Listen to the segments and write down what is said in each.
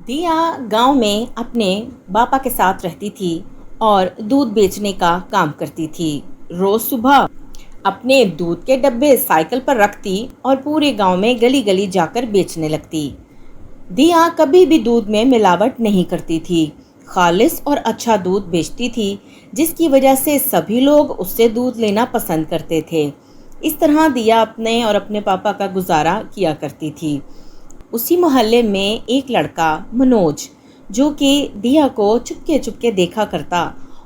दिया गांव में अपने पापा के साथ रहती थी और दूध बेचने का काम करती थी। रोज सुबह अपने दूध के डब्बे साइकिल पर रखती और पूरे गांव में गली गली जाकर बेचने लगती। दिया कभी भी दूध में मिलावट नहीं करती थी, खालिस और अच्छा दूध बेचती थी, जिसकी वजह से सभी लोग उससे दूध लेना पसंद करते थे। इस तरह दिया अपने और अपने पापा का गुजारा किया करती थी। उसी मोहल्ले में एक लड़का मनोज, जो कि दिया को चुपके चुपके देखा करता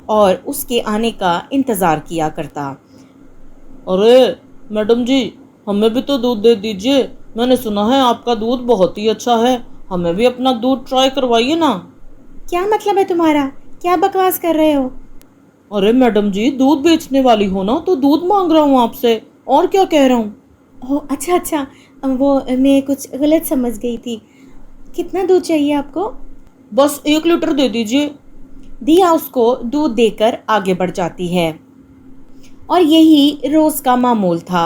और उसके आने का इंतज़ार किया करता। अरे मैडम जी, हमें भी तो दूध दे दीजिए। मैंने सुना है आपका दूध बहुत ही अच्छा है, हमें भी अपना दूध ट्राई करवाइए ना। क्या मतलब है तुम्हारा? क्या बकवास कर रहे हो? अरे मैडम जी, दूध बेचने वाली हो ना, तो दूध मांग रहा हूँ आपसे, और क्या कह रहा हूँ। ओह अच्छा अच्छा, वो मैं कुछ गलत समझ गई थी। कितना दूध चाहिए आपको? बस 1 लीटर दे दीजिए। दिया उसको दूध देकर आगे बढ़ जाती है और यही रोज का मामूल था।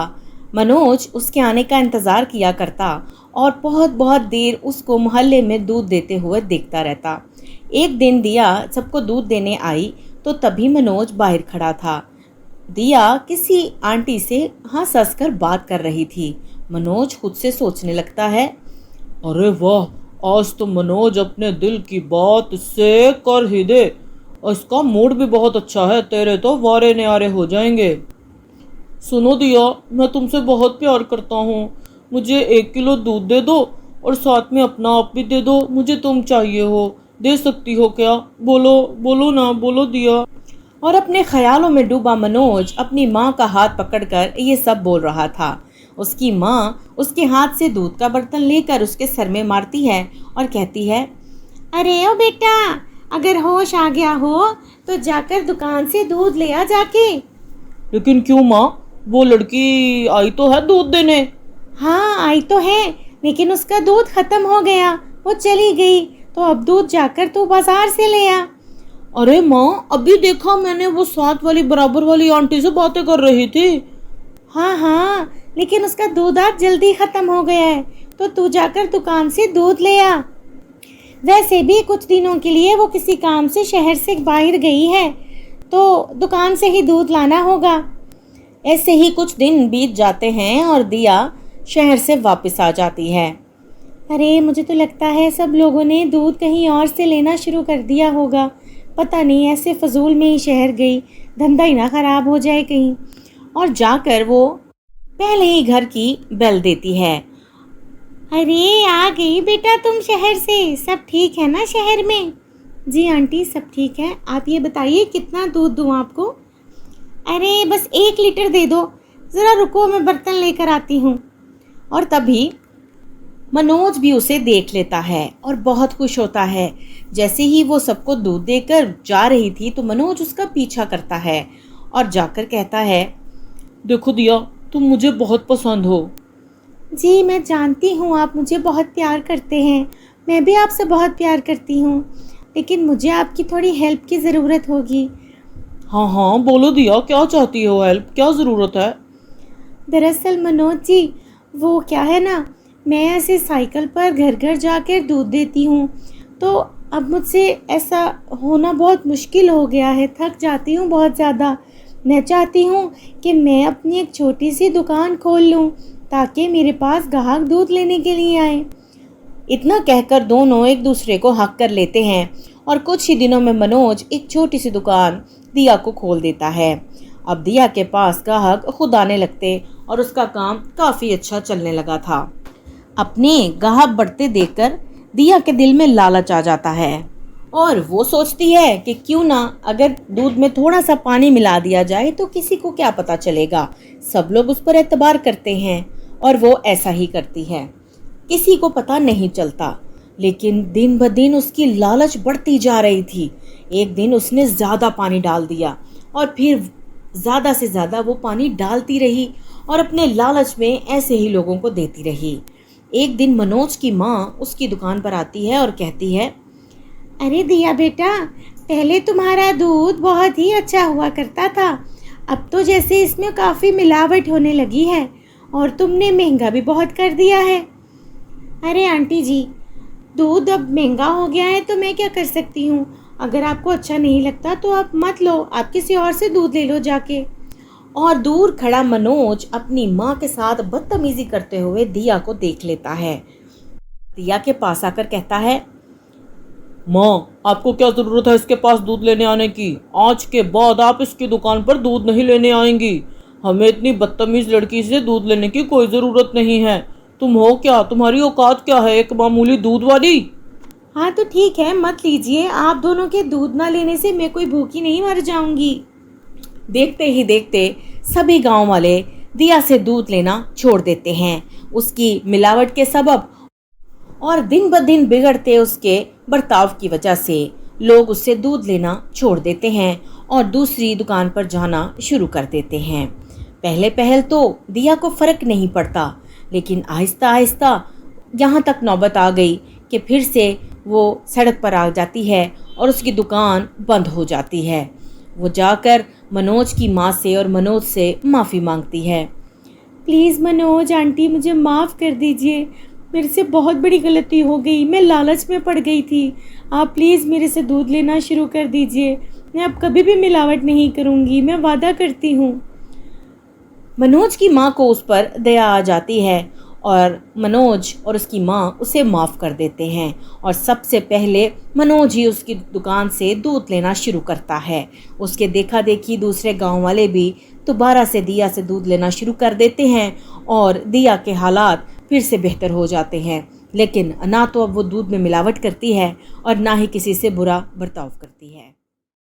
मनोज उसके आने का इंतजार किया करता और बहुत बहुत देर उसको मोहल्ले में दूध देते हुए देखता रहता। एक दिन दिया सबको दूध देने आई तो तभी मनोज बाहर खड़ा था। दिया किसी आंटी से हंस हंस कर बात कर रही थी। मनोज खुद से सोचने लगता है, अरे वाह, आज तो मनोज अपने दिल की बात से कर ही दे। इसका मूड भी बहुत अच्छा है, तेरे तो वारे न्यारे हो जाएंगे। सुनो दिया, मैं तुमसे बहुत प्यार करता हूँ, मुझे 1 किलो दूध दे दो और साथ में अपना आप भी दे दो। मुझे तुम चाहिए हो, दे सकती हो क्या? बोलो बोलो ना, बोलो दिया। और अपने ख्यालों में डूबा मनोज अपनी माँ का हाथ पकड़कर ये सब बोल रहा था। उसकी माँ उसके हाथ से दूध का बर्तन लेकर उसके सर में मारती है और कहती है, अरे ओ बेटा, अगर होश आ गया हो तो जाकर दुकान से दूध ले आ जाके। लेकिन क्यों माँ, वो लड़की आई तो है दूध देने। हाँ आई तो है, लेकिन उसका दूध खत्म हो गया, वो चली गई, तो अब दूध जाकर तू बाजार से ले आ। अरे माँ, अभी देखा मैंने, वो साथ वाली बराबर वाली आंटी से बातें कर रही थी। हाँ हाँ, लेकिन उसका दूध आज जल्दी खत्म हो गया है, तो तू जाकर दुकान से दूध ले आ। वैसे भी कुछ दिनों के लिए वो किसी काम से शहर से बाहर गई है, तो दुकान से ही दूध लाना होगा। ऐसे ही कुछ दिन बीत जाते हैं और दिया शहर से वापस आ जाती है। अरे मुझे तो लगता है सब लोगों ने दूध कहीं और से लेना शुरू कर दिया होगा। पता नहीं, ऐसे फजूल में ही शहर गई, धंधा ही ना खराब हो जाए कहीं। और जाकर वो पहले ही घर की बेल देती है। अरे आ गई बेटा तुम शहर से, सब ठीक है ना शहर में? जी आंटी, सब ठीक है। आप ये बताइए कितना दूध दूँ आपको? अरे बस 1 लीटर दे दो, ज़रा रुको मैं बर्तन लेकर आती हूँ। और तभी मनोज भी उसे देख लेता है और बहुत खुश होता है। जैसे ही वो सबको दूध देकर जा रही थी तो मनोज उसका पीछा करता है और जाकर कहता है, देखो दिया, तुम मुझे बहुत पसंद हो। जी मैं जानती हूँ आप मुझे बहुत प्यार करते हैं, मैं भी आपसे बहुत प्यार करती हूँ, लेकिन मुझे आपकी थोड़ी हेल्प की ज़रूरत होगी। हाँ हाँ बोलो दिया, क्या चाहती हो हेल्प, क्या ज़रूरत है? दरअसल मनोज जी, वो क्या है ना, मैं ऐसे साइकिल पर घर घर जाकर दूध देती हूँ, तो अब मुझसे ऐसा होना बहुत मुश्किल हो गया है, थक जाती हूँ बहुत ज़्यादा। मैं चाहती हूँ कि मैं अपनी एक छोटी सी दुकान खोल लूँ ताकि मेरे पास ग्राहक दूध लेने के लिए आए। इतना कहकर दोनों एक दूसरे को हक कर लेते हैं और कुछ ही दिनों में मनोज एक छोटी सी दुकान दिया को खोल देता है। अब दिया के पास ग्राहक खुद आने लगते और उसका काम काफ़ी अच्छा चलने लगा था। अपने ग्राहक बढ़ते देखकर दिया के दिल में लालच आ जाता है और वो सोचती है कि क्यों ना अगर दूध में थोड़ा सा पानी मिला दिया जाए तो किसी को क्या पता चलेगा, सब लोग उस पर एतबार करते हैं। और वो ऐसा ही करती है, किसी को पता नहीं चलता। लेकिन दिन ब दिन उसकी लालच बढ़ती जा रही थी। एक दिन उसने ज़्यादा पानी डाल दिया और फिर ज़्यादा से ज़्यादा वो पानी डालती रही और अपने लालच में ऐसे ही लोगों को देती रही। एक दिन मनोज की माँ उसकी दुकान पर आती है और कहती है, अरे दिया बेटा, पहले तुम्हारा दूध बहुत ही अच्छा हुआ करता था, अब तो जैसे इसमें काफ़ी मिलावट होने लगी है और तुमने महंगा भी बहुत कर दिया है। अरे आंटी जी, दूध अब महंगा हो गया है तो मैं क्या कर सकती हूँ। अगर आपको अच्छा नहीं लगता तो आप मत लो, आप किसी और से दूध ले लो जाके। और दूर खड़ा मनोज अपनी माँ के साथ बदतमीजी करते हुए दिया को देख लेता है। दिया के पास आकर कहता है, माँ, आपको क्या ज़रूरत है इसके पास दूध लेने आने की? आज के बाद आप इसकी दुकान पर दूध नहीं लेने आएंगी। हमें इतनी बदतमीज़ लड़की से दूध लेने की कोई ज़रूरत नहीं है। तुम हो क्या? तुम्हारी औकात क्या है एक मामूली दूध वाली? हाँ तो ठीक है, मत लीजिए। आप दोनों के दूध ना लेने से मैं कोई भूखी नहीं मर जाऊंगी। देखते ही देखते सभी गांव वाले दिया से दूध लेना छोड़ देते हैं उसकी मिलावट के सबब, और दिन ब दिन बिगड़ते उसके बर्ताव की वजह से लोग उससे दूध लेना छोड़ देते हैं और दूसरी दुकान पर जाना शुरू कर देते हैं। पहले पहल तो दिया को फर्क नहीं पड़ता, लेकिन आहिस्ता आहिस्ता यहाँ तक नौबत आ गई कि फिर से वो सड़क पर आ जाती है और उसकी दुकान बंद हो जाती है। वो जाकर मनोज की माँ से और मनोज से माफ़ी मांगती है। प्लीज़ मनोज आंटी, मुझे माफ़ कर दीजिए। मेरे से बहुत बड़ी गलती हो गई, मैं लालच में पड़ गई थी। आप प्लीज़ मेरे से दूध लेना शुरू कर दीजिए। मैं अब कभी भी मिलावट नहीं करूँगी, मैं वादा करती हूँ। मनोज की माँ को उस पर दया आ जाती है और मनोज और उसकी माँ उसे माफ़ कर देते हैं और सबसे पहले मनोज ही उसकी दुकान से दूध लेना शुरू करता है। उसके देखा देखी दूसरे गांव वाले भी दोबारा से दिया से दूध लेना शुरू कर देते हैं और दिया के हालात फिर से बेहतर हो जाते हैं। लेकिन ना तो अब वो दूध में मिलावट करती है और ना ही किसी से बुरा बर्ताव करती है।